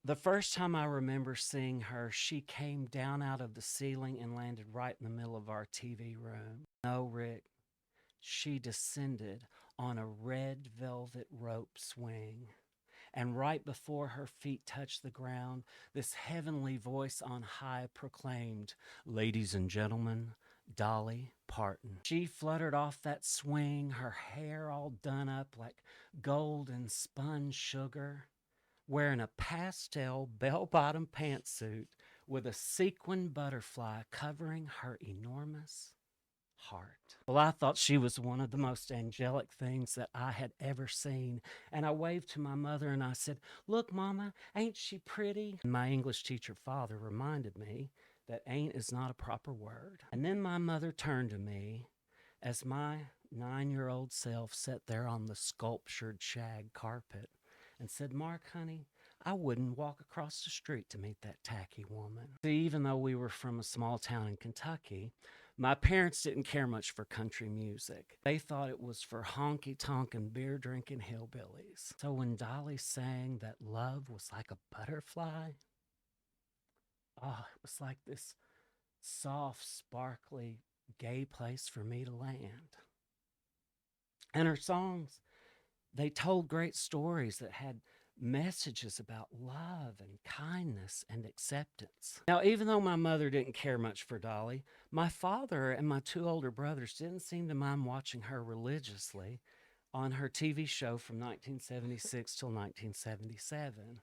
The first time I remember seeing her, she came down out of the ceiling and landed right in the middle of our TV room. No, Rick, she descended on a red velvet rope swing. And right before her feet touched the ground, this heavenly voice on high proclaimed, "Ladies and gentlemen, Dolly Parton." She fluttered off that swing, her hair all done up like gold and spun sugar, wearing a pastel bell-bottom pantsuit with a sequin butterfly covering her enormous heart. Well, I thought she was one of the most angelic things that I had ever seen. And I waved to my mother and I said, "Look, Mama, ain't she pretty?" And my English teacher father reminded me that ain't is not a proper word. And then my mother turned to me as my 9-year-old self sat there on the sculptured shag carpet and said, "Mark, honey, I wouldn't walk across the street to meet that tacky woman." See, even though we were from a small town in Kentucky, my parents didn't care much for country music. They thought it was for honky tonk and beer drinking hillbillies. So when Dolly sang that love was like a butterfly, oh, it was like this soft, sparkly, gay place for me to land. And her songs, they told great stories that had messages about love and kindness and acceptance. Now, even though my mother didn't care much for Dolly, my father and my two older brothers didn't seem to mind watching her religiously on her TV show from 1976 till 1977.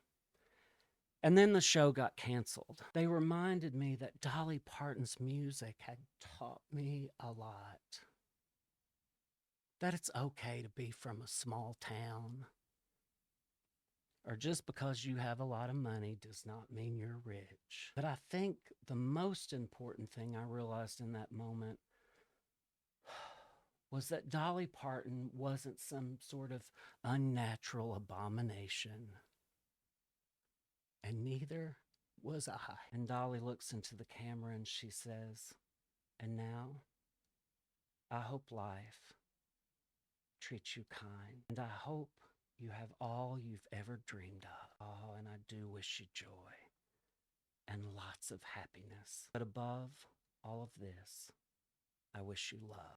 And then the show got canceled. They reminded me that Dolly Parton's music had taught me a lot. That it's okay to be from a small town, or just because you have a lot of money does not mean you're rich. But I think the most important thing I realized in that moment was that Dolly Parton wasn't some sort of unnatural abomination, and neither was I. And Dolly looks into the camera and she says, "And now, I hope life treats you kind, and I hope you have all you've ever dreamed of. Oh, and I do wish you joy and lots of happiness. But above all of this, I wish you love."